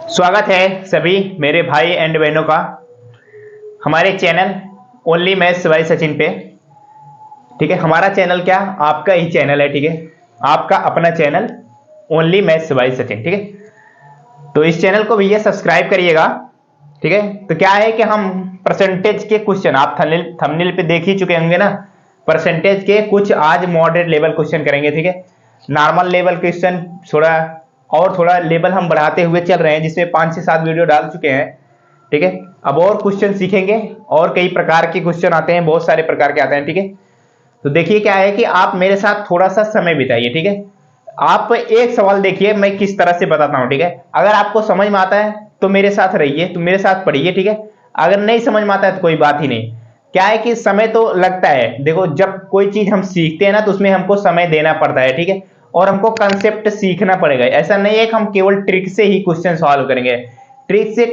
स्वागत है सभी मेरे भाई एंड बहनों का हमारे channel only maths by Sachin पे। ठीक है, हमारा चैनल क्या आपका ही चैनल है। ठीक है, आपका अपना channel only maths by Sachin. ठीक है, तो इस चैनल को भैया सब्सक्राइब करिएगा। ठीक है, तो क्या है कि हम परसेंटेज के क्वेश्चन आप थंबनेल पे देख ही चुके होंगे ना। परसेंटेज के कुछ आज मॉडरेट लेवल क्वेश्चन करेंगे। ठीक है, नॉर्मल लेवल क्वेश्चन थोड़ा लेवल हम बढ़ाते हुए चल रहे हैं, जिसमें 5 से 7 वीडियो डाल चुके हैं। ठीक है, अब और क्वेश्चन सीखेंगे और कई प्रकार के क्वेश्चन आते हैं, बहुत सारे प्रकार के आते हैं। ठीक है, तो देखिए क्या है कि आप मेरे साथ थोड़ा सा समय बिताइए। ठीक है, आप एक सवाल देखिए मैं किस तरह से बताता हूं। ठीक है, अगर आपको समझ में आता है तो मेरे साथ रहिए, तो मेरे साथ पढ़िए। ठीक है, अगर नहीं समझ में आता है तो कोई बात ही नहीं। क्या है कि समय तो लगता है, देखो जब कोई चीज हम सीखते हैं ना तो उसमें हमको समय देना पड़ता है। ठीक है, और हमको कंसेप्ट सीखना पड़ेगा। ऐसा नहीं है कि हम केवल ट्रिक से ही क्वेश्चन सॉल्व करेंगे। ट्रिक से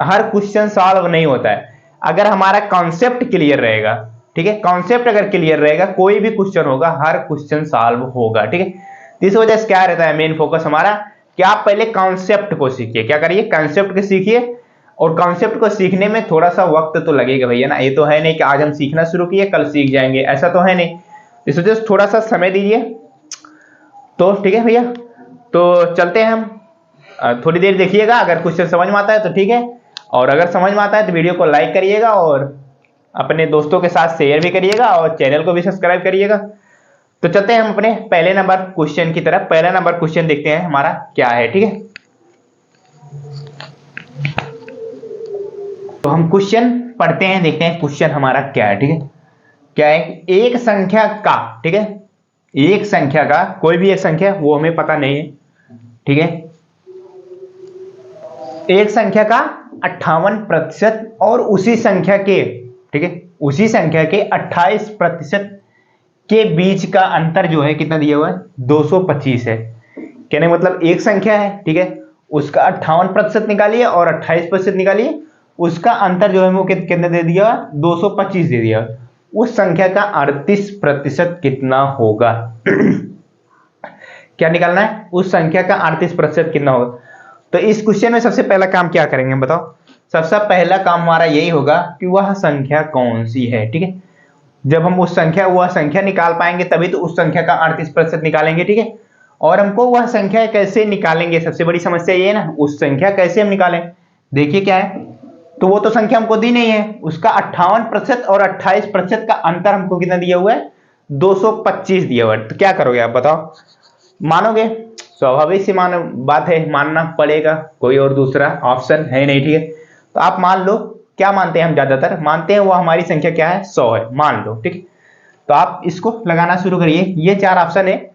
हर क्वेश्चन सॉल्व नहीं होता है। अगर हमारा कॉन्सेप्ट क्लियर रहेगा, ठीक है, कॉन्सेप्ट अगर क्लियर रहेगा कोई भी क्वेश्चन होगा, हर क्वेश्चन सॉल्व होगा। ठीक है, इस वजह से क्या रहता है मेन फोकस हमारा कि आप पहले कॉन्सेप्ट को सीखिए। क्या करिए, कॉन्सेप्ट को सीखिए। और कॉन्सेप्ट को सीखने में थोड़ा सा वक्त तो लगेगा भैया ना। ये तो है नहीं कि आज हम सीखना शुरू किए कल सीख जाएंगे, ऐसा तो है नहीं। इस वजह से थोड़ा सा समय दीजिए। तो ठीक है भैया, तो चलते हैं हम। थोड़ी देर देखिएगा, अगर क्वेश्चन समझ में आता है तो ठीक है, और अगर समझ में आता है तो वीडियो को लाइक करिएगा और अपने दोस्तों के साथ शेयर भी करिएगा और चैनल को भी सब्सक्राइब करिएगा। तो चलते हैं हम अपने पहले नंबर क्वेश्चन की तरफ। पहला नंबर क्वेश्चन देखते हैं हमारा क्या है। ठीक है, तो हम क्वेश्चन पढ़ते हैं, देखते हैं क्वेश्चन हमारा क्या है। ठीक है, क्या है, एक संख्या का, ठीक है, एक संख्या का, कोई भी एक संख्या वो हमें पता नहीं है। ठीक है, एक संख्या का 58% और उसी संख्या के, ठीक है, उसी संख्या के 28% के बीच का अंतर जो है कितना दिया हुआ है, 225 है। कहने मतलब एक संख्या है, ठीक है, उसका 58% निकालिए और 28% निकालिए, उसका अंतर जो है वो कितना दे दिया, 225 दे दिया। उस संख्या का 38% कितना होगा? क्या निकालना है, उस संख्या का 38% कितना होगा। तो इस क्वेश्चन में सबसे पहला काम क्या करेंगे बताओ। सबसे पहला काम हमारा यही होगा कि वह संख्या कौन सी है। ठीक है, जब हम वह संख्या निकाल पाएंगे तभी तो उस संख्या का 38% निकालेंगे। ठीक है, और हमको वह संख्या कैसे निकालेंगे, सबसे बड़ी समस्या ये है ना, उस संख्या कैसे हम निकालें। देखिए क्या है, तो वो तो संख्या हमको दी नहीं है, उसका 58% और 28% का अंतर हमको कितना दिया हुआ है, 225 दिया हुआ है। तो क्या करोगे आप बताओ, मानोगे? स्वाभाविक सी बात है, मानना पड़ेगा, कोई और दूसरा ऑप्शन है नहीं। ठीक है, तो आप मान लो, क्या मानते हैं हम, ज्यादातर मानते हैं वो हमारी संख्या क्या है, 100 है, मान लो। ठीक है, तो आप इसको लगाना शुरू करिए। ये 4 ऑप्शन है,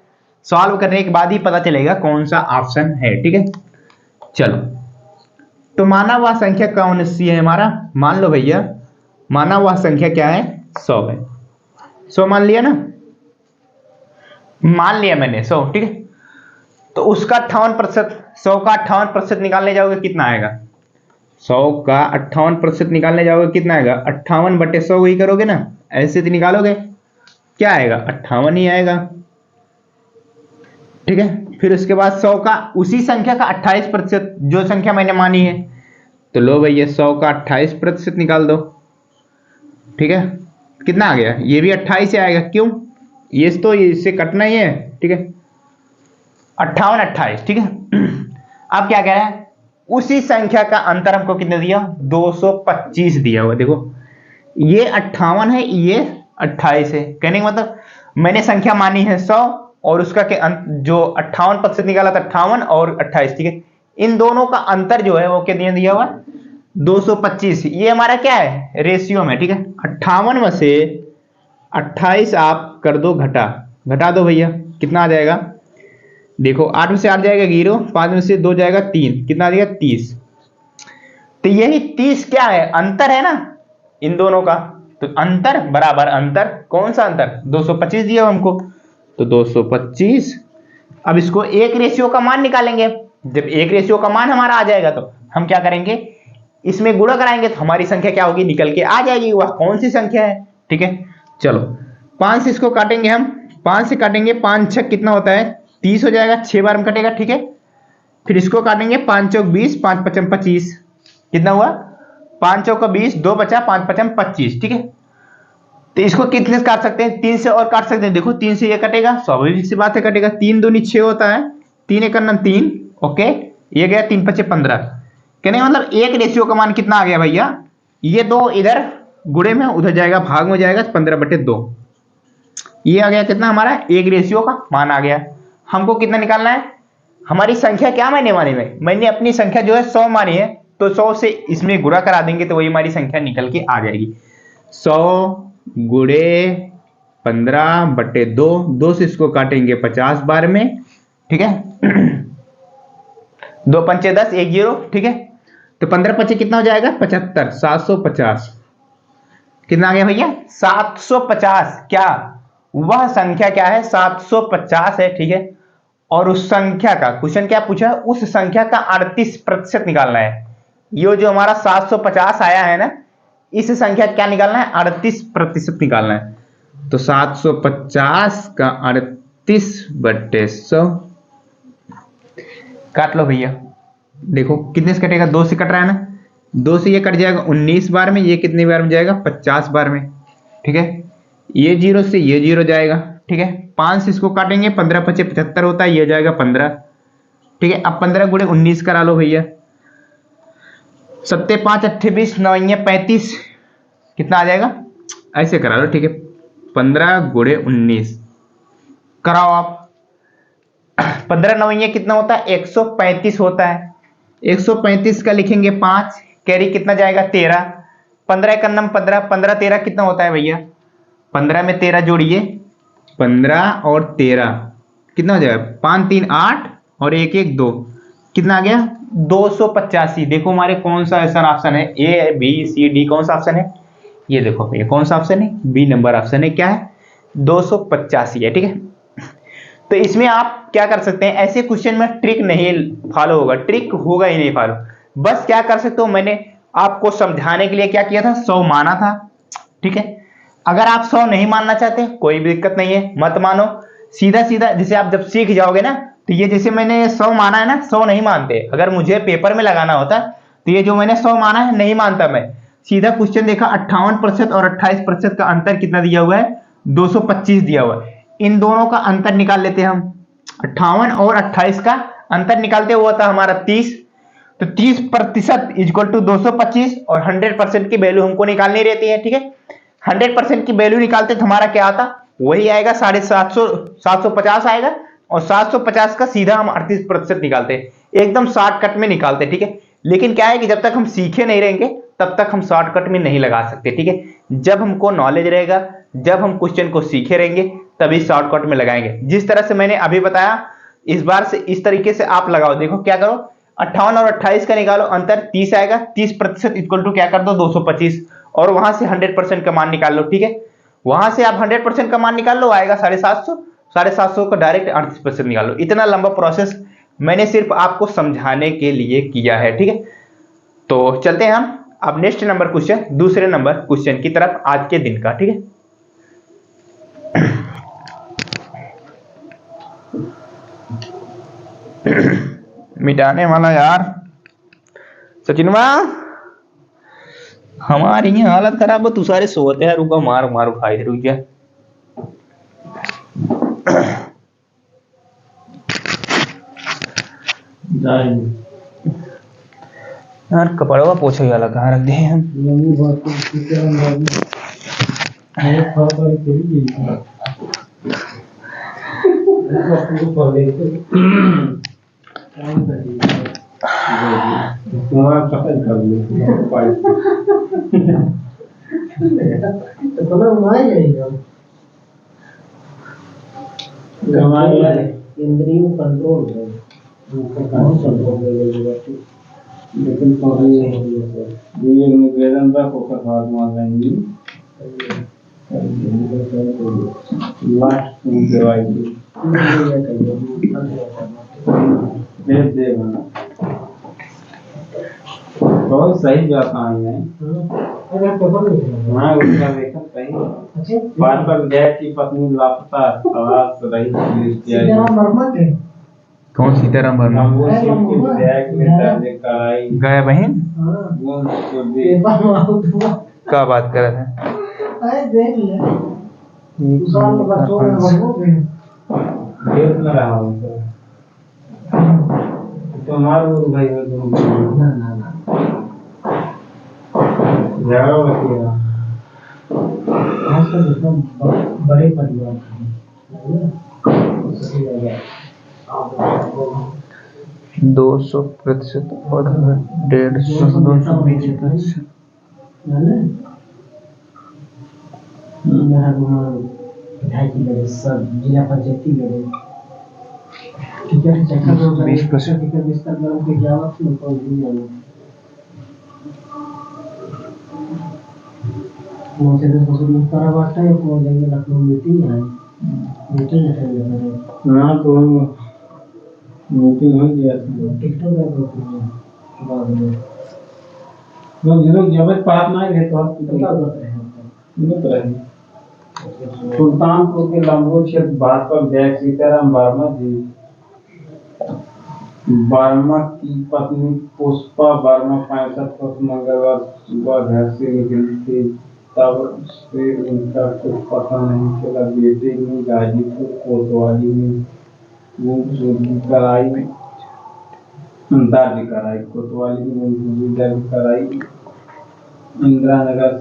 सॉल्व करने के बाद ही पता चलेगा कौन सा ऑप्शन है। ठीक है, चलो, तो माना हुआ संख्या कौन सी है हमारा, मान लो भैया, माना हुआ संख्या क्या है, 100 है। 100 मान लिया ना, मान लिया मैंने 100। ठीक है, तो उसका 58%, 100 का 58% निकालने जाओगे कितना आएगा, 100 का 58% निकालने जाओगे कितना आएगा, 58/100 वही करोगे ना, ऐसे तो निकालोगे, क्या आएगा, 58 ही आएगा। ठीक है, फिर उसके बाद 100 का उसी संख्या का 28%, जो संख्या मैंने मानी है, तो लो भैया 100 का 28% निकाल दो। ठीक है, कितना आ गया, ये भी 28 से आएगा, क्यों, ये तो इससे कटना ही है। ठीक है, 58 28। ठीक है, अब क्या कह रहा है, उसी संख्या का अंतर हमको कितना दिया, 225 दिया हुआ। देखो ये 58 है, ये 28 है, कहने का मतलब मैंने संख्या मानी है 100 और उसका के जो 58% निकाला था 58 और 28। ठीक है, इन दोनों का अंतर जो है वो कितना दिया हुआ, 225। ये हमारा क्या है, रेशियो में। ठीक है, 58 में से 28 आप कर दो घटा दो भैया, कितना आ जाएगा, देखो 8 में से 8 जाएगा 0, 5 में से 2 जाएगा 3, कितना आ जाएगा 30। तो यही 30 क्या है, अंतर है ना इन दोनों का। तो अंतर बराबर अंतर, कौन सा अंतर, 225 दिया हमको, तो 225। अब इसको एक रेशियो का मान निकालेंगे। जब एक रेशियो का मान हमारा आ जाएगा तो हम क्या करेंगे, इसमें गुणा कराएंगे तो हमारी संख्या क्या होगी, निकल के आ जाएगी, वह कौन सी संख्या है। ठीक है, चलो 5 से इसको काटेंगे हम, 5 से काटेंगे, 5 6 कितना होता है, 30 हो जाएगा, 6 बार में कटेगा। ठीक है, फिर इसको काटेंगे 5 चौक 20, 5 पचम 25, कितना हुआ 5 चौक 20, 2 बचा 5 पचम 25, ठीक है। तो इसको कितने से काट सकते हैं, 3 से और काट सकते हैं। देखो 3 से ये कटेगा, स्वाभाविक सी बात है कटेगा, 3 दूनी 6 होता है, 3 एक 3, ओके, ये गया 3 पचे 15, कहने का मतलब एक रेशियो का मान कितना आ गया भैया, ये दो इधर गुणे में उधर जाएगा, भाग में जाएगा 15/2, ये आ गया कितना हमारा एक रेशियो का मान आ गया। हमको कितना निकालना है, हमारी संख्या क्या मैंने अपनी संख्या जो है 100 मानी है, तो 100 से इसमें गुणा करा देंगे तो वही हमारी संख्या निकल के आ जाएगी। 100 गुणे 15/2, 2 से इसको काटेंगे 50 बार में, ठीक है। 2 पंचे 10, 1 0, ठीक है। तो 15 पचे कितना हो जाएगा 75, 750, कितना आ गया भैया 750। क्या वह संख्या क्या है 750 है, ठीक है। और उस संख्या का क्वेश्चन क्या पूछा है, उस संख्या का 38% निकालना है। ये जो हमारा 750 आया है ना, इस संख्या क्या निकालना है 38% निकालना है। तो 750 का 38/100 काट लो भैया, देखो कितने से कटेगा, 2 से कट रहा है ना, 2 से ये कट जाएगा 19 बार में, ये कितनी बार में जाएगा 50 बार में, ठीक है। ये 0 से ये 0 जाएगा, ठीक है। 5 से इसको काटेंगे 15 पचे 75 होता है, ये जाएगा 15, ठीक है। अब 15 गुणे 19 करा लो भैया, 7 5 28, 9 35, कितना आ जाएगा, ऐसे करा लो, ठीक है। 15 गुणे 19 कराओ आप, 15 9 कितना होता है 135 होता है। 135 का लिखेंगे 5, कैरी कितना जाएगा 13, 15 1 15, 15 13 कितना होता है भैया, 15 में 13 जोड़िए, 15 और 13 कितना हो जाएगा, 5 3 8 और 1 1 2, कितना आ गया 285। देखो हमारे कौन सा ऐसा ऑप्शन है, ए बी सी डी, कौन सा ऑप्शन है, ये देखो भैया कौन सा ऑप्शन है, बी नंबर ऑप्शन है, क्या है 285 है, ठीक है। तो इसमें आप क्या कर सकते हैं, ऐसे क्वेश्चन में ट्रिक नहीं फॉलो होगा, ट्रिक होगा ही नहीं फॉलो, बस क्या कर सकते हो, मैंने आपको समझाने के लिए क्या किया था 100 माना था, ठीक है। अगर आप 100 नहीं मानना चाहते कोई भी दिक्कत नहीं है, मत मानो, सीधा सीधा जैसे आप जब सीख जाओगे ना, तो ये जैसे मैंने 100 माना है ना, 100 नहीं मानते, अगर मुझे पेपर में लगाना होता तो ये जो मैंने 100 माना है नहीं मानता मैं, सीधा क्वेश्चन देखा 58% और 28% का अंतर कितना दिया हुआ है 225 दिया हुआ है, इन दोनों का अंतर निकाल लेते हैं हम, 58 और 28 का अंतर निकालते हुआ था हमारा 30, तो 30% इक्वल टू 225 और 100% की वैल्यू हमको निकालनी रहती है, ठीक है। 100% की वैल्यू निकालते तो हमारा क्या आता, वही आएगा 750 आएगा, और 750 का सीधा हम 38% निकालते हैं, एकदम शॉर्टकट में निकालते, ठीक है। लेकिन क्या है कि जब तक हम सीखे नहीं रहेंगे तब तक हम शॉर्टकट में नहीं लगा सकते, ठीक है। जब हमको नॉलेज रहेगा, जब हम क्वेश्चन को सीखे रहेंगे तभी शॉर्टकट में लगाएंगे। जिस तरह से मैंने अभी बताया, इस बार से इस तरीके से आप लगाओ, देखो क्या करो 58 और 28 का निकालो, अंतर 30 आएगा, 30% इक्वल टू क्या कर दो 225, और वहां से 100% का मान निकाल लो, ठीक है। वहां से आप 100% का मान निकाल लो, आएगा 750, 750 को डायरेक्ट 38% निकाल लो। इतना लंबा प्रोसेस मैंने सिर्फ आपको समझाने के लिए किया है, ठीक है। तो चलते हैं हम अब नेक्स्ट नंबर क्वेश्चन, दूसरे नंबर क्वेश्चन की तरफ आज के दिन का, ठीक है। मिटाने वाला यार सचिनवा, हमारी यहाँ हालत खराब हो, तू सारे सोते हैं, रुका मार मार खाई, रुक जा यार, कपड़वा पोछो वाला कहाँ रख दिए हम, इंद्रियों कंट्रोल है, लेकिन ये निवेदन रखो कथार मान लेंगी लास्ट दवाई बहुत सही जाता है, हाँ उसका देखा सही, बार 5 पर जय की पत्नी लापता, तलाश रही पुलिस की। कौन सीताराम वर्मा? वो सिर्फ के विधायक नेता ने कराई गए बहन वो उसको दे क्या बात कर रहे थे? देख न रहा हूँ तो मारो भाई हो तुम झगड़ा होती है बड़े परिवार 200% और 150 220%। सब जिला पंचायती लड़े ठीक है चक्कर 20% टिकट विस्तार नाम के क्या बात है कौन नहीं जाना मुझे तो कुछ नहीं करा बात है वो लेंगे लखनऊ मीटिंग है मीटिंग अटेंड करें हाँ तो मीटिंग हो गया टिकट का बाद में लोग जब बात ना है तो आप क्या करते हैं नहीं पता सुल्तानपुर के लंबोर क्षेत्र भाजपा विधायक सीताराम वर्मा जी वर्मा की पत्नी पुष्पा वर्मा 65 वर्ष मंगलवार सुबह घर से निकली थी तब से उनका कुछ पता नहीं चला। बेटे ने गाजीपुर कोतवाली में गुमशुदगी कराई दर्ज कराई कोतवाली में गुमशुदगी दर्ज कराई। इंदिरा नगर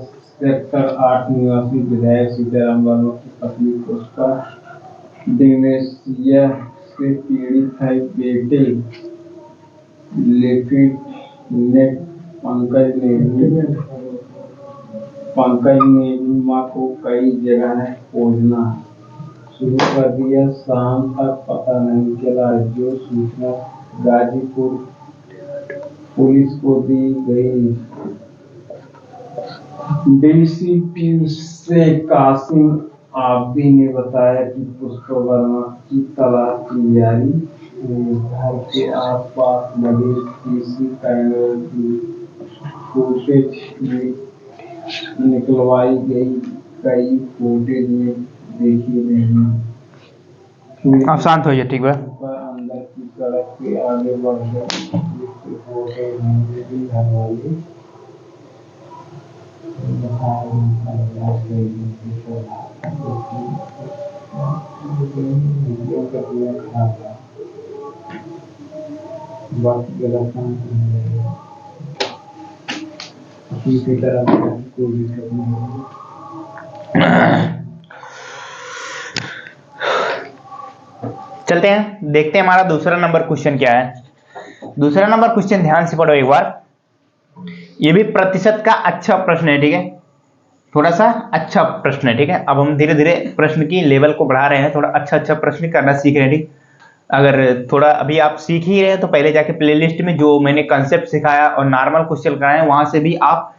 सेक्टर 8 निवासी विधायक सीताराम वर्मा की पत्नी पुष्पा डिमेंशिया से पीड़ित है। बेटे लेफ्टिनेंट पंकज ने भी मां को कई जगह खोजना शुरू कर दिया। शाम तक पता नहीं चला। जो सूचना गाजीपुर पुलिस को दी गई। डीसीपी से कासिम आबदी ने बताया कि पुष्पा वर्मा की तलाश की जारी घर के आसपास लगे सीसी कैमरे की फुटेज निकलवाई गई। कई फुटेज में देखी नहीं। आप शांत होइए ठीक है। अंदर की सड़क के आगे बढ़ गए घर वाले चलते हैं देखते हैं हमारा दूसरा नंबर क्वेश्चन क्या है। दूसरा नंबर क्वेश्चन ध्यान से पढ़ो एक बार। ये भी प्रतिशत का अच्छा प्रश्न है ठीक है, थोड़ा सा अच्छा प्रश्न है ठीक है। अब हम धीरे धीरे प्रश्न की लेवल को बढ़ा रहे हैं, थोड़ा अच्छा प्रश्न करना सीख रहे हैं ठीक। अगर थोड़ा अभी आप सीख ही रहे हैं तो पहले जाके प्लेलिस्ट में जो मैंने कंसेप्ट सिखाया और नॉर्मल क्वेश्चन कराए वहां से भी आप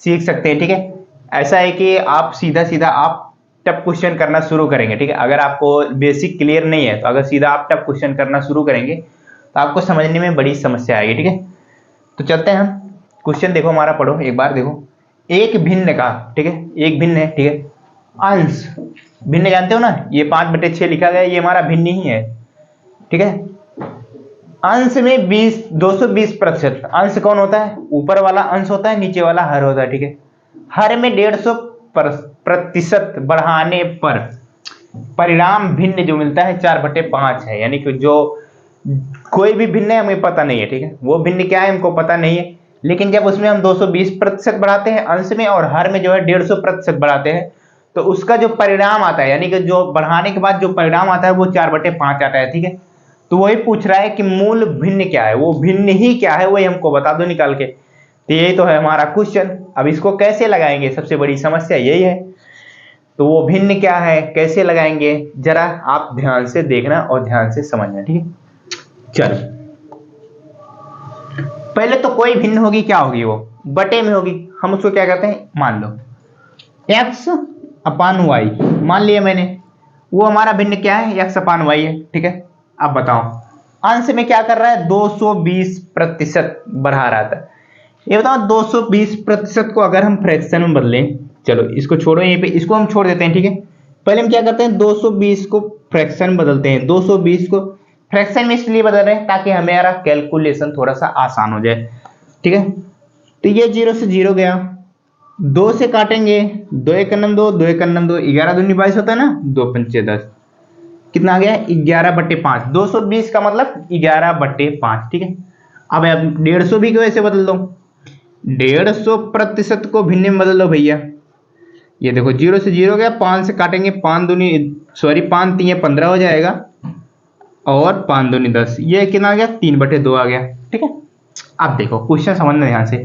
सीख सकते हैं ठीक है। ऐसा है कि आप सीधा सीधा आप टफ क्वेश्चन करना शुरू करेंगे ठीक है। अगर आपको बेसिक क्लियर नहीं है तो अगर सीधा आप टफ क्वेश्चन करना शुरू करेंगे तो आपको समझने में बड़ी समस्या आएगी ठीक है। तो चलते हैं हम क्वेश्चन देखो हमारा, पढ़ो एक बार देखो। एक भिन्न का ठीक है, एक भिन्न है ठीक है। अंश भिन्न जानते हो ना, ये 5/6 लिखा गया, ये हमारा भिन्न ही है ठीक है। अंश में 220%। अंश कौन होता है? ऊपर वाला अंश होता है, नीचे वाला हर होता है ठीक है। हर में 150% बढ़ाने पर परिणाम भिन्न जो मिलता है 4/5 है। यानी कि जो कोई भी भिन्न है हमें पता नहीं है ठीक है, वो भिन्न क्या है हमको पता नहीं है। लेकिन जब उसमें हम 220% बढ़ाते हैं अंश में और हर में जो है 150% बढ़ाते हैं तो उसका जो परिणाम आता है, यानी कि जो बढ़ाने के बाद जो परिणाम आता है वो 4/5 आता है ठीक है। तो वही पूछ रहा है कि मूल भिन्न क्या है, वो भिन्न ही क्या है वही हमको बता दो निकाल के। तो यही तो है हमारा क्वेश्चन। अब इसको कैसे लगाएंगे, सबसे बड़ी समस्या यही है। तो वो भिन्न क्या है, कैसे लगाएंगे, जरा आप ध्यान से देखना और ध्यान से समझना ठीक है। चलो पहले तो कोई भिन्न होगी, क्या होगी, वो बटे में होगी। हम उसको क्या करते हैं, मान लो x/y मान लिया मैंने, वो हमारा भिन्न क्या है, x/y है ठीक है। अब बताओ अंश में क्या कर रहा है, 220% बढ़ा रहा था। ये बताओ 220% को अगर हम फ्रैक्शन में बदलें, चलो इसको छोड़ो यहीं पे, इसको हम छोड़ देते हैं ठीक है। पहले हम क्या करते हैं 220 को फ्रैक्शन में बदलते हैं। 220 को फ्रैक्शन में इसलिए बदल रहे हैं ताकि हमारा कैलकुलेशन थोड़ा सा आसान हो जाए, ठीक है। तो ये 0 से 0 गया, 2 से काटेंगे, 2 एक नम 2, 2 एक नम 2, 11 दूनी 22 होता है ना, 2 पंचे 10, कितना आ गया 11/5, 220 का मतलब 11/5, ठीक है। अब 150 भी क्यों ऐसे बदल दो, 150% को भिन्न में बदल दो भैया। ये देखो 0 से 0 गया, 5 से काटेंगे, 5 3 15 हो जाएगा, और 5 दूनी 10, ये कितना आ गया 3/2 आ गया, ठीक है। अब देखो क्वेश्चन समझना ध्यान से,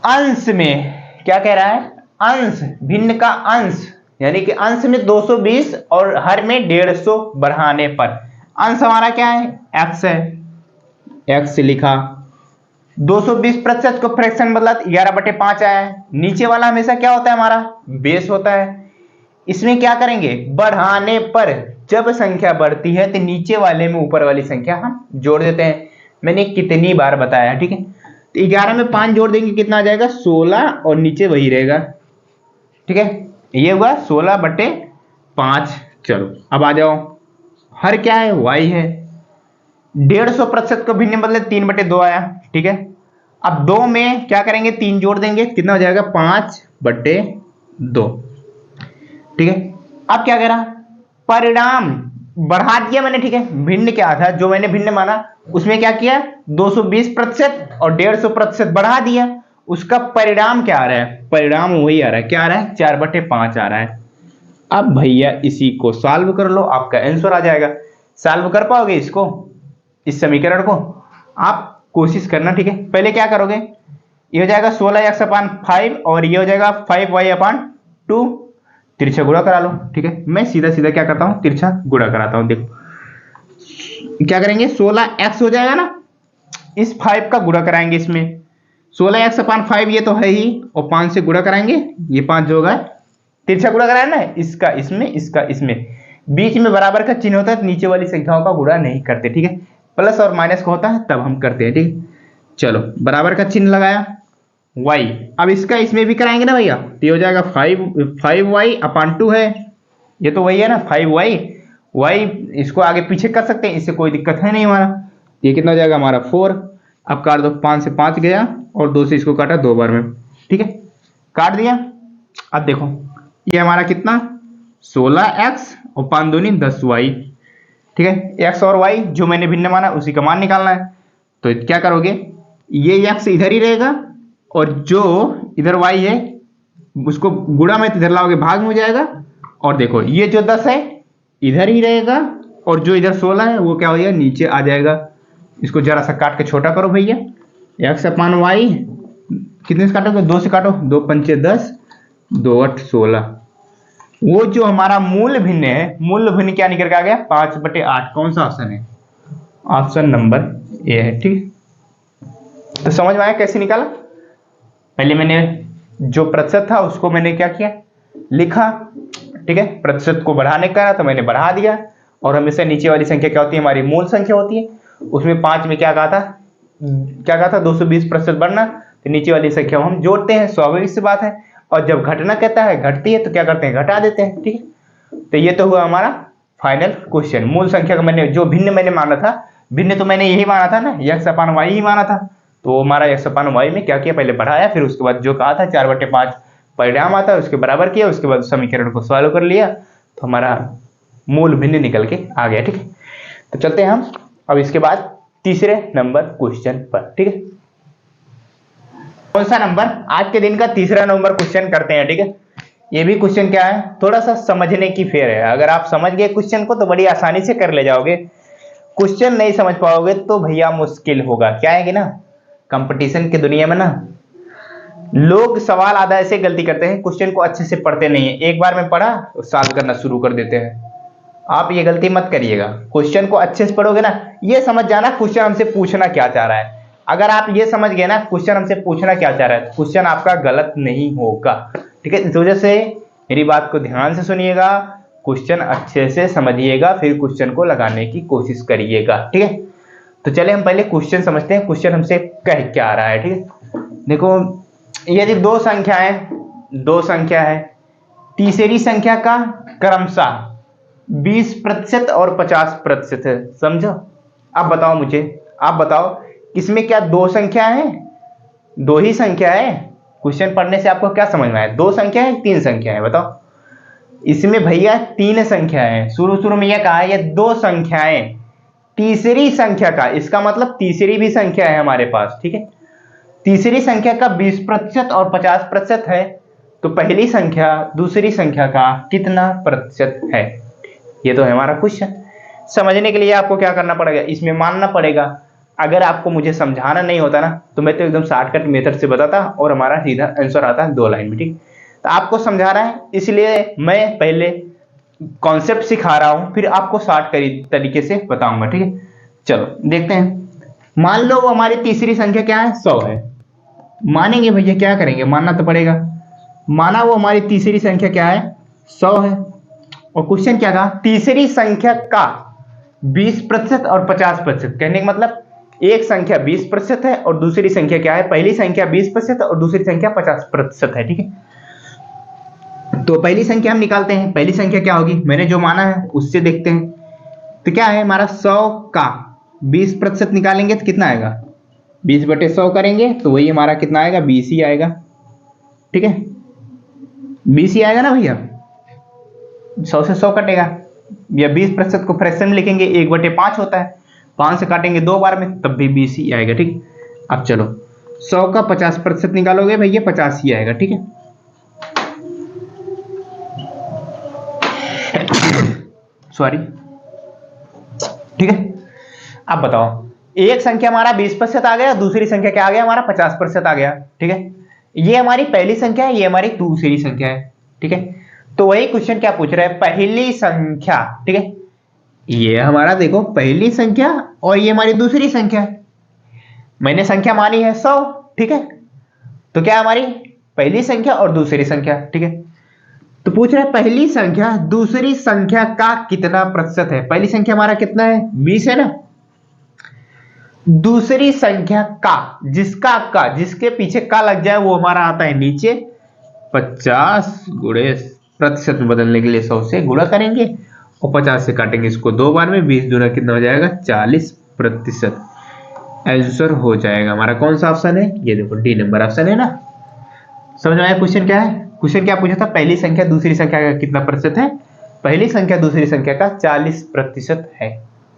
अंश में क्या कह रहा है, अंश भिन्न का अंश, यानी कि अंश में 220 और हर में 150 बढ़ाने पर, अंश हमारा क्या है x है, x लिखा, 220% को फ्रैक्शन बदला 11/5 आया है। नीचे वाला हमेशा क्या होता है हमारा बेस होता है, इसमें क्या करेंगे बढ़ाने पर, जब संख्या बढ़ती है तो नीचे वाले में ऊपर वाली संख्या हम जोड़ देते हैं, मैंने कितनी बार बताया, ठीक है। तो 11 में 5 जोड़ देंगे, कितना आ जाएगा 16, और नीचे वही रहेगा, ठीक है। ये हुआ 16/5। चलो अब आ जाओ, हर क्या है y है, 150% को भिन्न बदले 3/2 आया, ठीक है। अब 2 में क्या करेंगे 3 जोड़ देंगे, कितना हो जाएगा 5/2, ठीक है। अब क्या करा, परिणाम बढ़ा दिया मैंने, ठीक है। भिन्न क्या था, जो मैंने भिन्न माना उसमें क्या किया 220% और 150% बढ़ा दिया, उसका परिणाम क्या आ रहा है, परिणाम वही आ रहा है, क्या आ रहा है 4/5 आ रहा है। अब भैया इसी को सॉल्व कर लो, आपका आंसर आ जाएगा। सॉल्व कर पाओगे इसको, इस समीकरण को आप कोशिश करना, ठीक है। पहले क्या करोगे, ये हो जाएगा 16x/5 और ये हो जाएगा 5y/2, तिरछा गुणा करा लो, ठीक है। मैं सीधा सीधा क्या करता हूं तिरछा गुणा कराता हूं, देखो क्या करेंगे 16x हो जाएगा ना, इस 5 का गुणा कराएंगे इसमें, 16x/5 ये तो है ही, और 5 से गुणा कराएंगे, ये 5 जो होगा तिरछा गुणा कराया ना, इसका इसमें इसका इसमें, बीच में बराबर का चिन्ह होता है तो नीचे वाली संख्याओं का गुणा नहीं करते, ठीक है। प्लस और माइनस का होता है तब हम करते हैं, ठीक है। चलो बराबर का चिन्ह लगाया, y, अब इसका इसमें भी कराएंगे ना भैया, तो ये हो जाएगा 5y/2 है, ये तो वही है ना 5y, y इसको आगे पीछे कर सकते हैं, इससे कोई दिक्कत है नहीं हमारा। ये कितना हो जाएगा हमारा 4, अब काट दो, 5 से 5 गया और 2 से इसको काटा 2 बार में, ठीक है, काट दिया। अब देखो ये हमारा कितना 16x और 5 दूनी 10y, ठीक है। x और y जो मैंने भिन्न माना उसी का मान निकालना है, तो क्या करोगे, ये x इधर ही रहेगा और जो इधर y है उसको गुणा में इधर लाओगे भाग में हो जाएगा, और देखो ये जो 10 है इधर ही रहेगा और जो इधर 16 है वो क्या हो जाएगा नीचे आ जाएगा। इसको जरा सा काट के छोटा करो भैया, x/y कितने से काटोगे 2 से काटो, 2 पंचे 10, 2 8 16, वो जो हमारा मूल भिन्न है, मूल भिन्न क्या निकल के आ गया 5/8, कौन सा ऑप्शन है, ऑप्शन नंबर ए है, ठीक। तो समझ में आया कैसे निकाला, पहले मैंने जो प्रतिशत था उसको मैंने क्या किया लिखा, ठीक है, प्रतिशत को बढ़ाने का तो मैंने बढ़ा दिया, और हमेशा नीचे वाली संख्या क्या होती है हमारी मूल संख्या होती है, उसमें 5 में क्या कहा था 220% बढ़ना, तो नीचे वाली संख्या हम जोड़ते हैं, स्वाभाविक सी बात है, और जब घटना कहता है घटती है तो क्या करते हैं घटा देते हैं, ठीक है। तो ये तो हुआ हमारा फाइनल क्वेश्चन, मूल संख्या का मैंने जो भिन्न मैंने माना था, भिन्न तो मैंने यही माना था ना x/y ही माना था, तो हमारा x/y में क्या किया पहले बढ़ाया, फिर उसके बाद जो कहा था 4/5 परिणाम आता है उसके बराबर किया, उसके बाद समीकरण को सॉल्व कर लिया, तो हमारा मूल भिन्न निकल के आ गया, ठीक है। तो चलते हैं हम अब इसके बाद तीसरे नंबर क्वेश्चन पर, ठीक है। कौन सा नंबर, आज के दिन का तीसरा नंबर क्वेश्चन करते हैं, ठीक है। ये भी क्वेश्चन क्या है थोड़ा सा समझने की फेर है, अगर आप समझ गए क्वेश्चन को तो बड़ी आसानी से कर ले जाओगे, क्वेश्चन नहीं समझ पाओगे तो भैया मुश्किल होगा। क्या है कि ना कंपटीशन की दुनिया में ना लोग सवाल आधा ऐसे गलती करते हैं, क्वेश्चन को अच्छे से पढ़ते नहीं है, एक बार में पढ़ा तो सॉल्व करना शुरू कर देते हैं। आप ये गलती मत करिएगा, क्वेश्चन को अच्छे से पढ़ोगे ना, ये समझ जाना क्वेश्चन हमसे पूछना क्या चाह रहा है, अगर आप ये समझ गए ना क्वेश्चन हमसे पूछना क्या चाह रहा है, क्वेश्चन आपका गलत नहीं होगा, ठीक है। इस वजह से मेरी बात को ध्यान से सुनिएगा, क्वेश्चन अच्छे से समझिएगा, फिर क्वेश्चन को लगाने की कोशिश करिएगा, ठीक है। तो चले हम पहले क्वेश्चन समझते हैं, क्वेश्चन हमसे कह क्या आ रहा है, ठीक है। देखो यदि दो संख्या है, तीसरी संख्या का क्रमशः 20% और 50% है, समझो। अब बताओ मुझे, आप बताओ इसमें क्या दो संख्या है? दो ही संख्या है। क्वेश्चन पढ़ने से आपको क्या समझ में आया? दो संख्या है, तीन संख्या है, बताओ। इसमें भैया तीन संख्या है। शुरू में यह कहा ये दो संख्याएं, तीसरी संख्या का, इसका मतलब तीसरी भी संख्या है हमारे पास, ठीक है। तीसरी संख्या का 20% और 50% है, तो पहली संख्या दूसरी संख्या का कितना प्रतिशत है? ये तो है हमारा क्वेश्चन। समझने के लिए आपको क्या करना पड़ेगा, इसमें मानना पड़ेगा। अगर आपको मुझे समझाना नहीं होता ना, तो मैं तो एकदम शॉर्टकट मेथड से बताता और हमारा सीधा आंसर आता है 2 लाइन में, ठीक। तो आपको समझा रहा है, इसलिए मैं पहले कॉन्सेप्ट सिखा रहा हूं, फिर आपको शॉर्ट तरीके से बताऊंगा, ठीक है। चलो देखते हैं। मान लो वो हमारी तीसरी संख्या क्या है? 100 है। मानेंगे भैया, क्या करेंगे, मानना तो पड़ेगा। माना वो हमारी तीसरी संख्या क्या है? 100 है। और क्वेश्चन क्या था? तीसरी संख्या का 20% और 50%। कहने का मतलब एक संख्या 20% है और दूसरी संख्या क्या है? पहली संख्या 20% और दूसरी संख्या 50% है, ठीक है। तो पहली संख्या हम निकालते हैं। पहली संख्या क्या होगी? मैंने जो माना है उससे देखते हैं। तो क्या है हमारा? 100 का 20% निकालेंगे तो कितना आएगा? 20/100 करेंगे तो वही हमारा कितना आएगा? 20 ही आएगा, ठीक है। 20 ही आएगा ना भैया। 100 से 100 कटेगा, या 20% को फ्रैक्शन में लिखेंगे 1/5 होता है, 5 से काटेंगे 2 बार में, तब भी 20 ही आएगा, ठीक। अब चलो 100 का 50% निकालोगे भैया, 50 ही आएगा, ठीक है। सॉरी, ठीक है। अब बताओ, एक संख्या हमारा 20% आ गया, दूसरी संख्या क्या आ गया? हमारा 50% आ गया, ठीक है। ये हमारी पहली संख्या है, ये हमारी दूसरी संख्या है, ठीक है। तो वही क्वेश्चन क्या पूछ रहा है? पहली संख्या, ठीक है। ये हमारा देखो पहली संख्या और ये हमारी दूसरी संख्या है। मैंने संख्या मानी है 100, ठीक है। तो क्या हमारी पहली संख्या और दूसरी संख्या, ठीक है। तो पूछ रहा है पहली संख्या दूसरी संख्या का कितना प्रतिशत है? पहली संख्या हमारा कितना है? 20 है ना। दूसरी संख्या का, जिसका का, जिसके पीछे का लग जाए वो हमारा आता है नीचे। 50 गुणे प्रतिशत में बदलने के लिए 100 से गुणा करेंगे और 50 से काटेंगे इसको 2 बार में। 20 दूना कितना हो जाएगा? 40%। आंसर हो जाएगा हमारा कौन सा ऑप्शन है? ये देखो डी नंबर ऑप्शन है ना। समझ में आया क्वेश्चन क्या है? क्वेश्चन क्या पूछा था? पहली संख्या दूसरी संख्या का कितना प्रतिशत है? पहली संख्या दूसरी संख्या का 40% है,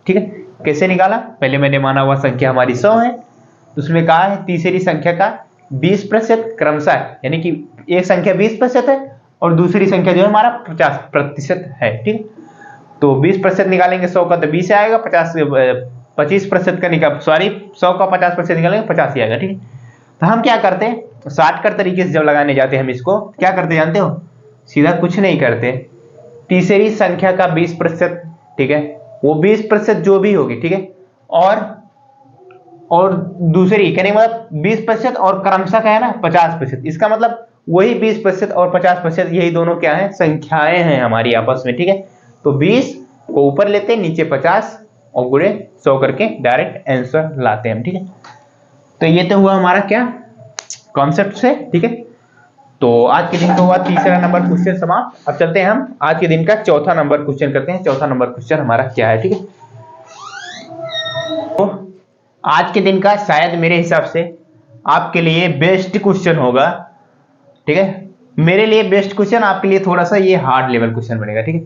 ठीक है। कैसे निकाला? पहले मैंने माना हुआ संख्या हमारी 100 है, तो उसमें कहा है तीसरी संख्या का 20% क्रमशः, यानी कि एक संख्या 20% है और दूसरी संख्या जो है हमारा 50% है, ठीक। तो 20% निकालेंगे 100 का तो 20 आएगा, 25% का निकाल, सॉरी 100 का 50% निकालेंगे 50 ही आएगा, ठीक है। तो हम क्या करते हैं? शॉर्टकट तरीके से जब लगाने जाते हैं हम इसको क्या करते जानते हो? सीधा कुछ नहीं करते, तीसरी संख्या का 20%, ठीक है, वो 20% जो भी होगी, ठीक है, और दूसरी कहने मतलब 20% और क्रमशः का है ना 50%, इसका मतलब वही 20% और 50%, यही दोनों क्या है? संख्याएं हैं हमारी आपस में, ठीक है। तो 20 को ऊपर लेते हैं, नीचे 50 और गुणे 100 करके डायरेक्ट आंसर लाते हैं हम, ठीक है। तो ये तो हुआ हमारा क्या कॉन्सेप्ट से, ठीक है। तो आज के दिन का हुआ तीसरा नंबर क्वेश्चन समाप्त। अब चलते हैं हम आज के दिन का चौथा नंबर क्वेश्चन करते हैं। चौथा नंबर क्वेश्चन हमारा क्या है, ठीक है। तो आज के दिन का शायद मेरे हिसाब से आपके लिए बेस्ट क्वेश्चन होगा, ठीक है। मेरे लिए बेस्ट क्वेश्चन, आपके लिए थोड़ा सा ये हार्ड लेवल क्वेश्चन बनेगा, ठीक है।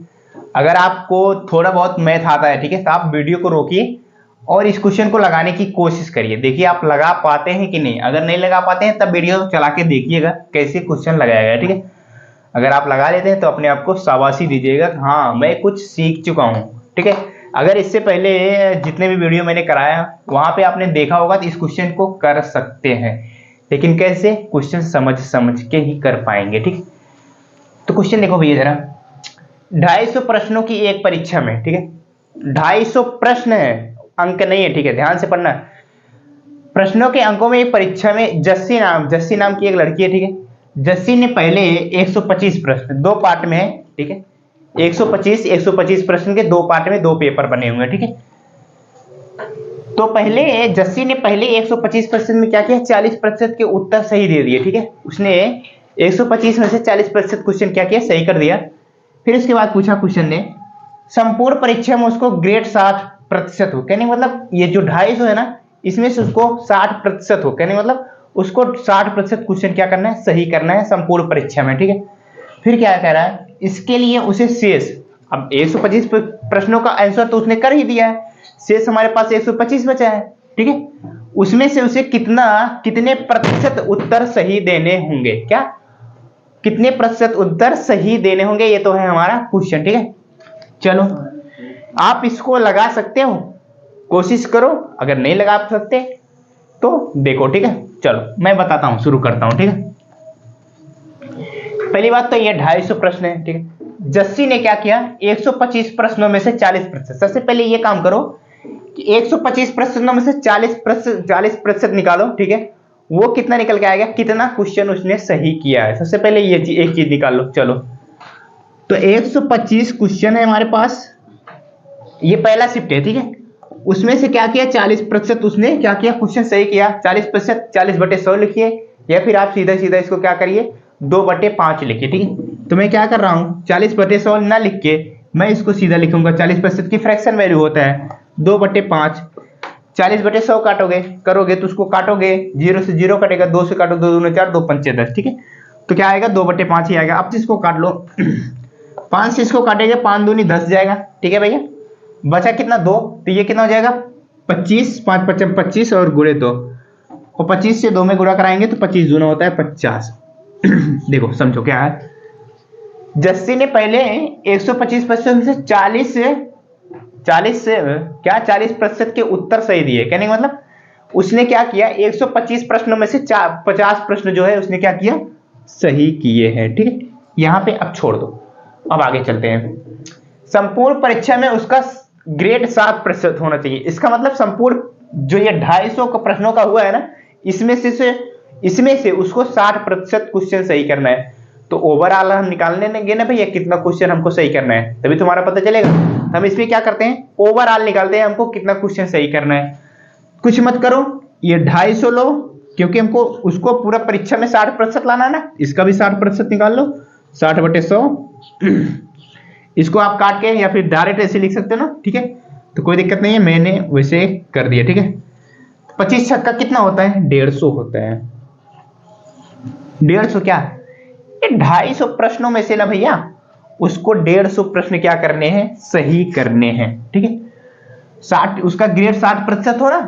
अगर आपको थोड़ा बहुत मैथ आता है, ठीक है, तो आप वीडियो को रोकिए और इस क्वेश्चन को लगाने की कोशिश करिए। देखिए आप लगा पाते हैं कि नहीं। अगर नहीं लगा पाते हैं तब वीडियो चला के देखिएगा कैसे क्वेश्चन लगाया गया, ठीक है। अगर आप लगा लेते हैं तो अपने आप को शाबाशी दीजिएगा, हाँ मैं कुछ सीख चुका हूं, ठीक है। अगर इससे पहले जितने भी वीडियो मैंने कराया वहां पे आपने देखा होगा तो इस क्वेश्चन को कर सकते हैं, लेकिन कैसे? क्वेश्चन समझ के ही कर पाएंगे, ठीक। तो क्वेश्चन देखो भैया जरा, 250 प्रश्नों की एक परीक्षा में, ठीक है, 250 प्रश्न है, अंक नहीं है, ठीक है, ध्यान से पढ़ना। प्रश्नों के अंकों में एक परीक्षा में जस्सी नाम की एक लड़की है, ठीक है। जस्सी ने पहले 125 प्रश्न 2 पार्ट में है, ठीक है, 125 प्रश्न के 2 पार्ट में 2 पेपर बने हुए हैं, ठीक है। तो पहले जस्सी ने पहले 125 प्रश्न में क्या किया? 40% के उत्तर सही दे दिए, ठीक है। उसने 125 में से 40% क्वेश्चन क्या किया? सही कर दिया। फिर उसके बाद पूछा क्वेश्चन ने संपूर्ण परीक्षा में उसको ग्रेड 60% हो, कहने मतलब ये जो 250 है ना, इसमें से उसको 60% हो, कहने मतलब उसको 60% क्वेश्चन क्या करना है, सही करना है संपूर्ण परीक्षा में, ठीक है। फिर क्या कह रहा है, इसके लिए उसे शेष, अब 125 प्रश्नों का आंसर तो उसने कर ही दिया है, शेष हमारे पास 125 बचा है, ठीक है। उसमें से उसे कितने प्रतिशत उत्तर सही देने होंगे, क्या कितने प्रतिशत उत्तर सही देने होंगे, ये तो है हमारा क्वेश्चन, ठीक है। चलो आप इसको लगा सकते हो, कोशिश करो, अगर नहीं लगा सकते तो देखो, ठीक है। चलो मैं बताता हूं, शुरू करता हूं, ठीक है। पहली बात तो ये 250 प्रश्न है, ठीक है। जस्सी ने क्या किया, 125 प्रश्नों में से 40%, सबसे पहले ये काम करो कि 125 प्रश्नों में से 40% निकालो, ठीक है। वो कितना निकल के आएगा, कितना क्वेश्चन उसने सही किया है, सबसे पहले ये एक चीज निकाल लो। चलो तो 125 क्वेश्चन है हमारे पास, ये पहला शिफ्ट है, ठीक है। उसमें से क्या किया, 40% उसने क्या किया, क्वेश्चन सही किया। 40%, 40/100 लिखिए, या फिर आप सीधा सीधा इसको क्या करिए, 2/5 लिखिए, ठीक है। तो मैं क्या कर रहा हूं, 40/100 ना लिख के मैं इसको सीधा लिखूंगा, 40% की फ्रैक्शन वैल्यू होता है 2/5। 40/100 काटोगे करोगे तो उसको काटोगे, 0 से 0 कटेगा, 2 से काटो, 2 दूनी 4, 2 पंचे 10, ठीक है। तो क्या आएगा, 2/5 ही आएगा। अब इसको काट लो 5 से इसको काटेंगे, 5 दूनी 10 जाएगा, ठीक है भैया। बचा कितना, 2, तो ये कितना हो जाएगा 25, 5 5 25 और गुणे 2, और 25 से 2 में गुणा कराएंगे तो 25 दूना होता है 50। देखो समझो क्या है, जस्सी ने पहले 125% से 40% के उत्तर सही दिए, कहने का मतलब उसने क्या किया, 125 प्रश्नों में से 50 प्रश्न जो है उसने क्या किया, सही किए हैं, ठीक है। यहां पे अब छोड़ दो, अब आगे चलते हैं। संपूर्ण परीक्षा में उसका ग्रेड 7% होना चाहिए, इसका मतलब संपूर्ण जो ये 250 प्रश्नों का हुआ है ना, इसमें से उसको 60% क्वेश्चन सही करना है। तो ओवरऑल हम निकालने देंगे ना भैया, कितना क्वेश्चन हमको सही करना है, तभी तुम्हारा पता चलेगा। हम इसमें क्या करते हैं, ओवरऑल निकालते हैं, हमको कितना क्वेश्चन सही करना है। कुछ मत करो, ये 250 लो, क्योंकि हमको उसको पूरा परीक्षा में 60% लाना है ना, इसका भी 60% निकाल लो, 60/100। इसको आप काट के या फिर डायरेक्ट ऐसे लिख सकते हो ना, ठीक है। तो कोई दिक्कत नहीं है, मैंने वैसे कर दिया, ठीक है। 25 छक्का कितना होता है, 150 होता है। 150 क्या, ये 250 प्रश्नों में से ना भैया उसको 150 प्रश्न क्या करने हैं, सही करने हैं, ठीक है। 60, उसका ग्रेड 60% हो ना,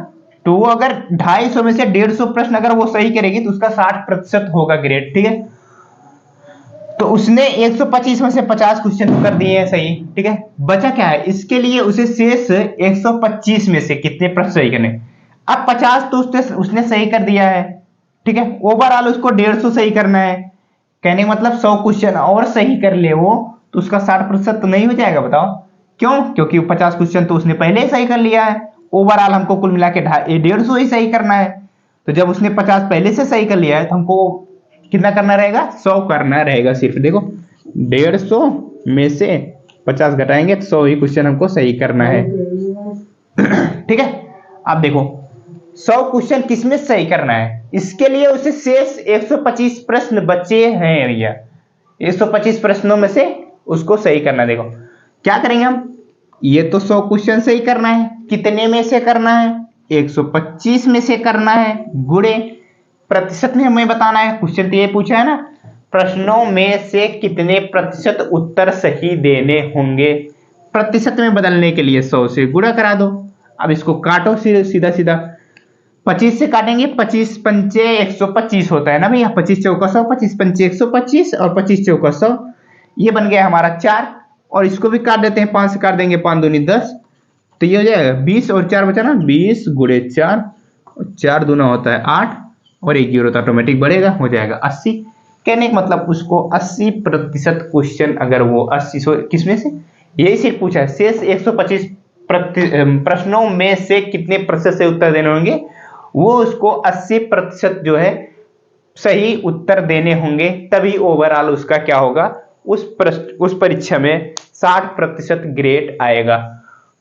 तो वो अगर 250 में से 150 प्रश्न अगर वो सही करेगी तो उसका 60% होगा ग्रेड, ठीक है। तो उसने 125 में से 50 क्वेश्चन कर दिए हैं सही, ठीक है। बचा क्या है, इसके लिए उसे शेष 125 में से कितने प्रश्न सही करने। अब 50 तो उसने सही कर दिया है, ठीक है। ओवरऑल उसको 150 सही करना है, कहने का मतलब 100 क्वेश्चन और सही कर ले वो, तो उसका 60% तो नहीं हो जाएगा, बताओ क्यों, क्योंकि 50 क्वेश्चन तो उसने पहले ही सही कर लिया है। ओवरऑल हमको कुल मिला के 150 ही सही करना है, तो जब उसने 50 पहले से सही कर लिया है तो हमको कितना करना रहेगा, 100 करना रहेगा सिर्फ। देखो 150 में से 50 घटाएंगे तो 100 ही क्वेश्चन हमको सही करना है, ठीक है। अब देखो 100 क्वेश्चन किसमें सही करना है, इसके लिए उसे शेष 125 प्रश्न बचे हैं भैया, 125 प्रश्नों में से उसको सही करना है। देखो क्या करेंगे हम, ये तो 100 क्वेश्चन सही करना है, कितने में से करना है, 125 में से करना है, गुणे प्रतिशत में हमें बताना है, क्वेश्चन तो ये पूछा है ना, प्रश्नों में से कितने प्रतिशत उत्तर सही देने होंगे, प्रतिशत में बदलने के लिए 100 से गुणा करा दो। अब इसको काटो सीधा सीधा, 25 से काटेंगे, 25 पंचे 125 होता है ना भैया, 25 चौका 100, 25 पंचे 125 और 25 चौका 100, ये बन गया हमारा 4। और इसको भी काट देते हैं, 5 से काट देंगे, 5 दूनी 10, तो ये हो जाएगा 20 और 4 बचा ना, 20 गुणे 4, 4 दूना होता है 8 और 1 जीरो तो ऑटोमेटिक बढ़ेगा, हो जाएगा 80। कहने का मतलब उसको 80% क्वेश्चन, अगर वो 80 किसमें से, यही सिर्फ पूछा है, शेष 125 प्रश्नों में से कितने प्रतिशत से उत्तर देने होंगे, वो उसको 80% जो है सही उत्तर देने होंगे, तभी ओवरऑल उसका क्या होगा, उस परीक्षा में 60% ग्रेड आएगा।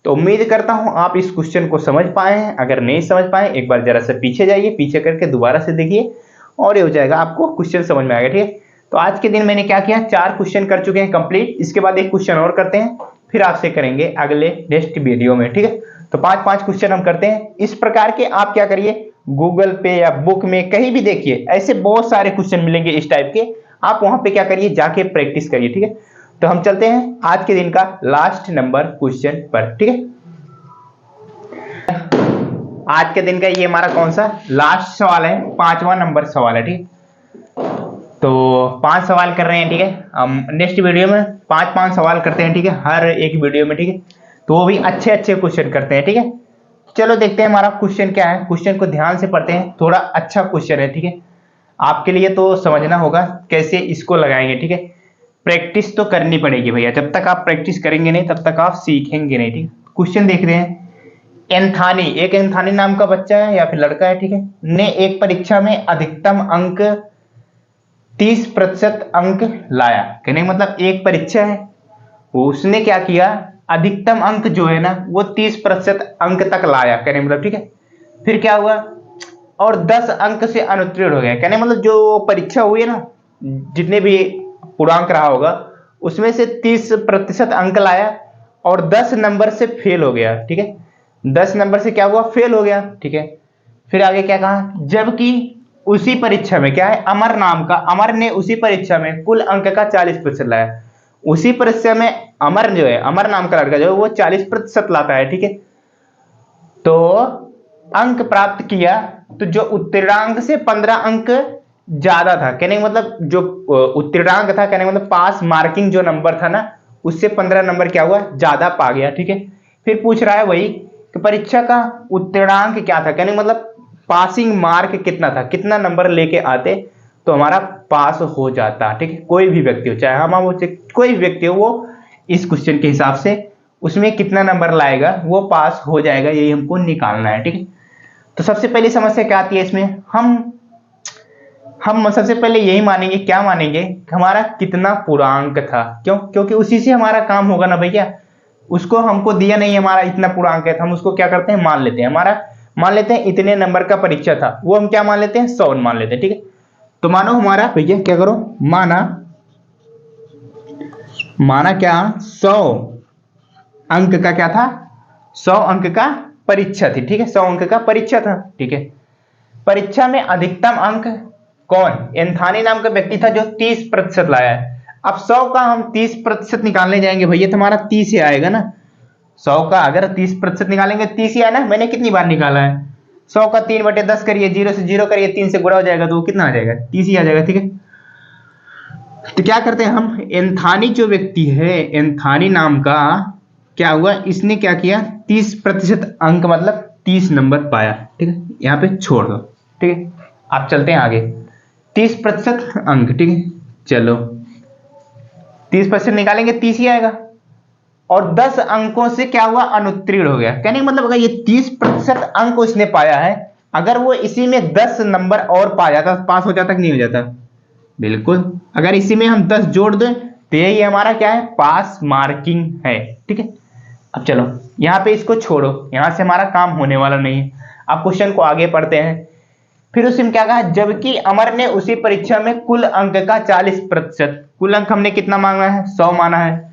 तो उम्मीद करता हूं आप इस क्वेश्चन को समझ पाए हैं, अगर नहीं समझ पाए एक बार जरा सा पीछे जाइए, पीछे करके दोबारा से देखिए और ये हो जाएगा, आपको क्वेश्चन समझ में आएगा, ठीक है। तो आज के दिन मैंने क्या किया, 4 क्वेश्चन कर चुके हैं कंप्लीट, इसके बाद एक क्वेश्चन और करते हैं, फिर आपसे करेंगे अगले नेक्स्ट वीडियो में, ठीक है। तो 5-5 क्वेश्चन हम करते हैं इस प्रकार के। आप क्या करिए, गूगल पे या बुक में कहीं भी देखिए, ऐसे बहुत सारे क्वेश्चन मिलेंगे इस टाइप के, आप वहां पे क्या करिए, जाके प्रैक्टिस करिए, ठीक है। तो हम चलते हैं आज के दिन का लास्ट नंबर क्वेश्चन पर, ठीक है। आज के दिन का ये हमारा कौन सा लास्ट सवाल है, 5वां नंबर सवाल है, ठीक। तो 5 सवाल कर रहे हैं, ठीक है। हम नेक्स्ट वीडियो में 5-5 सवाल करते हैं, ठीक है, हर एक वीडियो में, ठीक है। तो वो भी अच्छे अच्छे क्वेश्चन करते हैं, ठीक है। चलो देखते हैं हमारा क्वेश्चन क्या है, क्वेश्चन को ध्यान से पढ़ते हैं, थोड़ा अच्छा क्वेश्चन है, ठीक है। आपके लिए तो समझना होगा कैसे इसको लगाएंगे, ठीक है। प्रैक्टिस तो करनी पड़ेगी भैया, जब तक आप प्रैक्टिस करेंगे नहीं तब तक आप सीखेंगे नहीं, ठीक है। क्वेश्चन देख रहे हैं, एंथानी, एक एंथानी नाम का बच्चा है या फिर लड़का है, ठीक है, ने एक परीक्षा में अधिकतम अंक 30% अंक लाया। कहने का मतलब एक परीक्षा है, उसने क्या किया, अधिकतम अंक जो है ना वो 30% अंक तक लाया, कहने मतलब, ठीक है। फिर क्या हुआ, और 10 अंक से अनुत्तीर्ण हो गया। कहने मतलब जो परीक्षा हुई है ना, जितने भी पूर्णांक रहा होगा उसमें से 30% अंक लाया और 10 नंबर से फेल हो गया, ठीक है। 10 नंबर से क्या हुआ, फेल हो गया, ठीक है। फिर आगे क्या कहा, जबकि उसी परीक्षा में क्या है, अमर नाम का, अमर ने उसी परीक्षा में कुल अंक का 40% लाया। उसी परीक्षा में अमर जो है, अमर नाम का लड़का जो है वो 40% लाता है, ठीक है। तो अंक प्राप्त किया, तो जो उत्तीर्णांक से 15 अंक ज्यादा था, कहने का मतलब जो उत्तीर्णांक था, कहने का मतलब पास मार्किंग जो नंबर था ना, उससे 15 नंबर क्या हुआ, ज्यादा पा गया, ठीक है। फिर पूछ रहा है वही कि परीक्षा का उत्तीर्णांक क्या था, कहने का मतलब पासिंग मार्क कितना था, कितना नंबर लेके आते तो हमारा पास हो जाता, ठीक है। कोई भी व्यक्ति हो, चाहे हम हो, कोई भी व्यक्ति हो, वो इस क्वेश्चन के हिसाब से उसमें कितना नंबर लाएगा वो पास हो जाएगा, यही हमको निकालना है, ठीक है। तो सबसे पहली समस्या क्या आती है इसमें, हम सबसे पहले यही मानेंगे, क्या मानेंगे, हमारा कितना पूर्णांक था, क्यों, क्योंकि उसी से हमारा काम होगा ना भैया। उसको हमको दिया नहीं हमारा इतना पूर्णांक है, तो हम उसको क्या करते हैं, मान लेते हैं, हमारा मान लेते हैं इतने नंबर का परीक्षा था, वो हम क्या मान लेते हैं, 100 मान लेते हैं, ठीक है। तो मानो हमारा भैया क्या करो, माना क्या, 100 अंक का क्या था, 100 अंक का परीक्षा थी, ठीक है, 100 अंक का परीक्षा था, ठीक है। परीक्षा में अधिकतम अंक कौन, एंथानी नाम का व्यक्ति था जो 30% लाया है। अब 100 का हम 30% निकालने जाएंगे भैया, तो हमारा 30 ही आएगा ना। 100 का अगर 30% निकालेंगे 30 ही आया ना, मैंने कितनी बार निकाला है, 100 का 3/10 करिए, 0 से 0 करिए, 3 से गुणा हो जाएगा, तो वो कितना आ जाएगा, 30 ही आ जाएगा, ठीक है। तो क्या करते हैं हम, एंथानी जो व्यक्ति है, एंथानी नाम का क्या हुआ, इसने क्या किया, 30% अंक मतलब 30 नंबर पाया, ठीक है। यहाँ पे छोड़ दो, ठीक है। आप चलते हैं आगे, 30% अंक, ठीक है। चलो 30% निकालेंगे 30 ही आएगा, और 10 अंकों से क्या हुआ, अनुत्तीर्ण हो गया। कहने का मतलब अगर ये 30% अंक उसने पाया है, अगर वो इसी में 10 नंबर और पा जाता तो पास हो जाता कि नहीं हो जाता, बिल्कुल। अगर इसी में हम 10 जोड़ दें तो यही हमारा क्या है, पास मार्किंग है, ठीक है। अब चलो यहाँ पे इसको छोड़ो, यहां से हमारा काम होने वाला नहीं है। अब क्वेश्चन को आगे पढ़ते हैं। फिर उसमें क्या कहा, जबकि अमर ने उसी परीक्षा में कुल अंक का 40%, कुल अंक हमने कितना मांगा है, 100 माना है,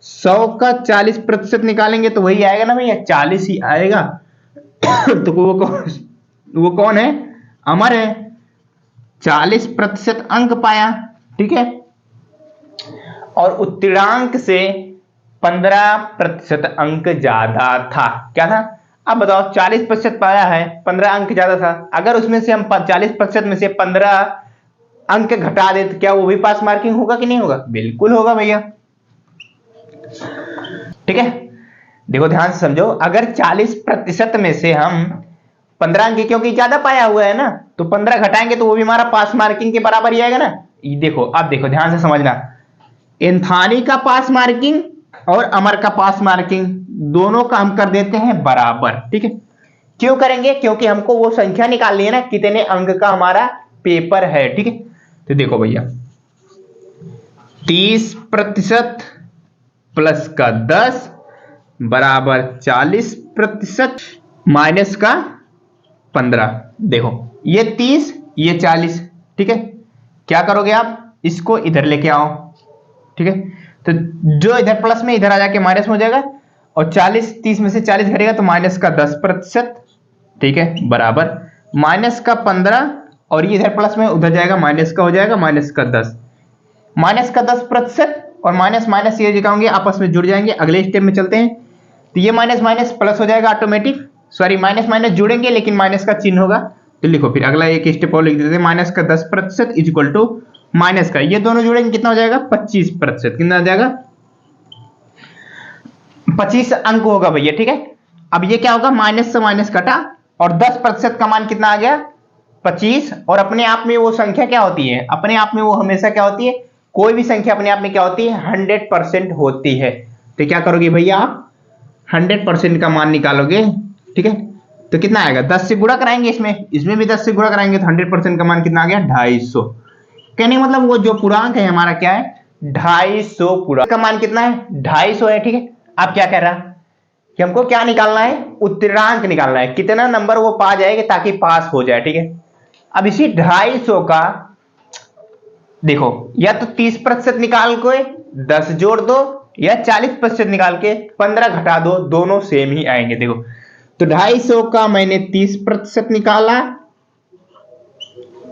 100 का 40% निकालेंगे तो वही आएगा ना भैया, 40 ही आएगा। तो वो कौन है, अमर है, 40% अंक पाया, ठीक है। और उत्तीर्णांक से 15% अंक ज्यादा था, क्या था, अब बताओ 40% पाया है, 15 अंक ज्यादा था, अगर उसमें से हम 40% में से 15 अंक घटा दे तो क्या वो भी पास मार्किंग होगा कि नहीं होगा, बिल्कुल होगा भैया, ठीक है। देखो ध्यान से समझो, अगर 40% में से हम 15 अंक, क्योंकि ज्यादा पाया हुआ है ना, तो 15 घटाएंगे तो वो भी हमारा पास मार्किंग के बराबर ही आएगा ना। देखो अब देखो ध्यान से समझना, एंथानी का पास मार्किंग और अमर का पास मार्किंग दोनों का हम कर देते हैं बराबर, ठीक है। क्यों करेंगे, क्योंकि हमको वो संख्या निकालनी है ना, कितने अंक का हमारा पेपर है, ठीक है। तो देखो भैया 30% प्लस का 10 बराबर 40% माइनस का 15। देखो ये 30 ये 40, ठीक है। क्या करोगे आप, इसको इधर लेके आओ, ठीक है। तो जो इधर प्लस में इधर आ जाके माइनस में हो जाएगा, और 40 30 में से 40 घटेगा तो माइनस का 10%, ठीक है, बराबर माइनस का 15, और ये इधर प्लस में उधर जाएगा माइनस का हो जाएगा माइनस का 10, माइनस का 10% और माइनस माइनस ये जो होंगे आपस में जुड़ जाएंगे। अगले स्टेप में चलते हैं, तो ये माइनस माइनस प्लस हो जाएगा ऑटोमेटिक, सॉरी माइनस माइनस जुड़ेंगे लेकिन माइनस का चिन्ह होगा। तो लिखो फिर अगला एक स्टेप और लिख देते हैं, माइनस का 10% इज इक्वल टू माइनस का, ये दोनों जुड़ेंगे कितना हो जाएगा 25%, कितना हो जाएगा 25 अंक होगा भैया, ठीक है। अब ये क्या होगा, माइनस से माइनस कटा और 10% का मान कितना आ गया 25, और अपने आप में वो संख्या क्या होती है, अपने आप में वो हमेशा क्या होती है, कोई भी संख्या अपने आप में क्या होती है 100% होती है। तो क्या करोगे भैया आप 100% का मान निकालोगे, ठीक है। तो कितना आएगा 10 से गुणा कराएंगे, इसमें भी 10 से गुणा कराएंगे तो 100% का मान कितना आ गया 250। कहने का मतलब वो जो पूर्णांक है हमारा क्या है 250, पूरा का मान कितना है 250 है, ठीक है। आप क्या कह रहा कि हमको क्या निकालना है, उत्तरांक निकालना है, कितना नंबर वो पा जाएगा ताकि पास हो जाए, ठीक है। अब इसी 250 का देखो, या तो 30% निकाल के 10 जोड़ दो, या 40% निकाल के 15 घटा दो, दोनों सेम ही आएंगे। देखो तो 250 का मैंने 30% निकाला,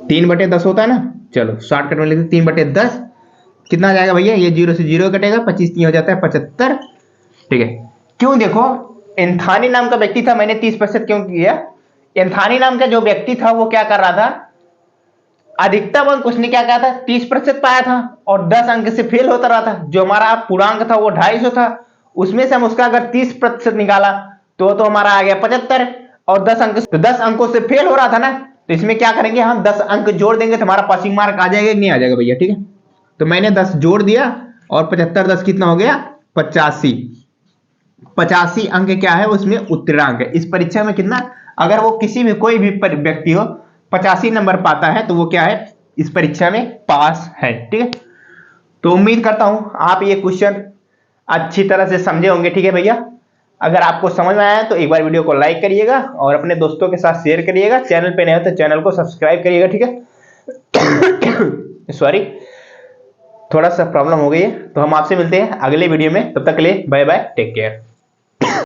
3/10 होता है ना, चलो शॉर्टकट में लिखते 3/10, कितना आ जाएगा भैया, ये 0 से 0 कटेगा, 25 3 हो जाता है 75, ठीक है। क्यों, देखो एंथानी नाम का व्यक्ति था, मैंने 30% क्यों किया, एंथानी नाम का जो व्यक्ति था वो क्या कर रहा था, अधिकतम अंक उसने क्या कहा था 30% पाया था, और 10 अंक से फेल होता रहा था। जो हमारा पूर्णांक था वो 250 था, उसमें से हम उसका अगर 30% निकाला तो हमारा आ गया 75, और 10 अंक, तो 10 अंकों से फेल हो रहा था ना, तो इसमें क्या करेंगे हम 10 अंक जोड़ देंगे तो हमारा पासिंग मार्क आ जाएगा कि नहीं आ जाएगा भैया, ठीक है। तो मैंने 10 जोड़ दिया और 75 10 कितना हो गया 85, 85 अंक क्या है उसमें उत्तीर्णांक है। इस परीक्षा में कितना, अगर वो किसी भी कोई भी व्यक्ति हो 85 नंबर पाता है तो वो क्या है इस परीक्षा में पास है, ठीक है। तो उम्मीद करता हूं आप ये क्वेश्चन अच्छी तरह से समझे होंगे, ठीक है भैया। अगर आपको समझ में आया तो एक बार वीडियो को लाइक करिएगा और अपने दोस्तों के साथ शेयर करिएगा, चैनल पे नए हो तो चैनल को सब्सक्राइब करिएगा, ठीक है। सॉरी थोड़ा सा प्रॉब्लम हो गई है, तो हम आपसे मिलते हैं अगले वीडियो में, तब तक के लिए बाय बाय, टेक केयर।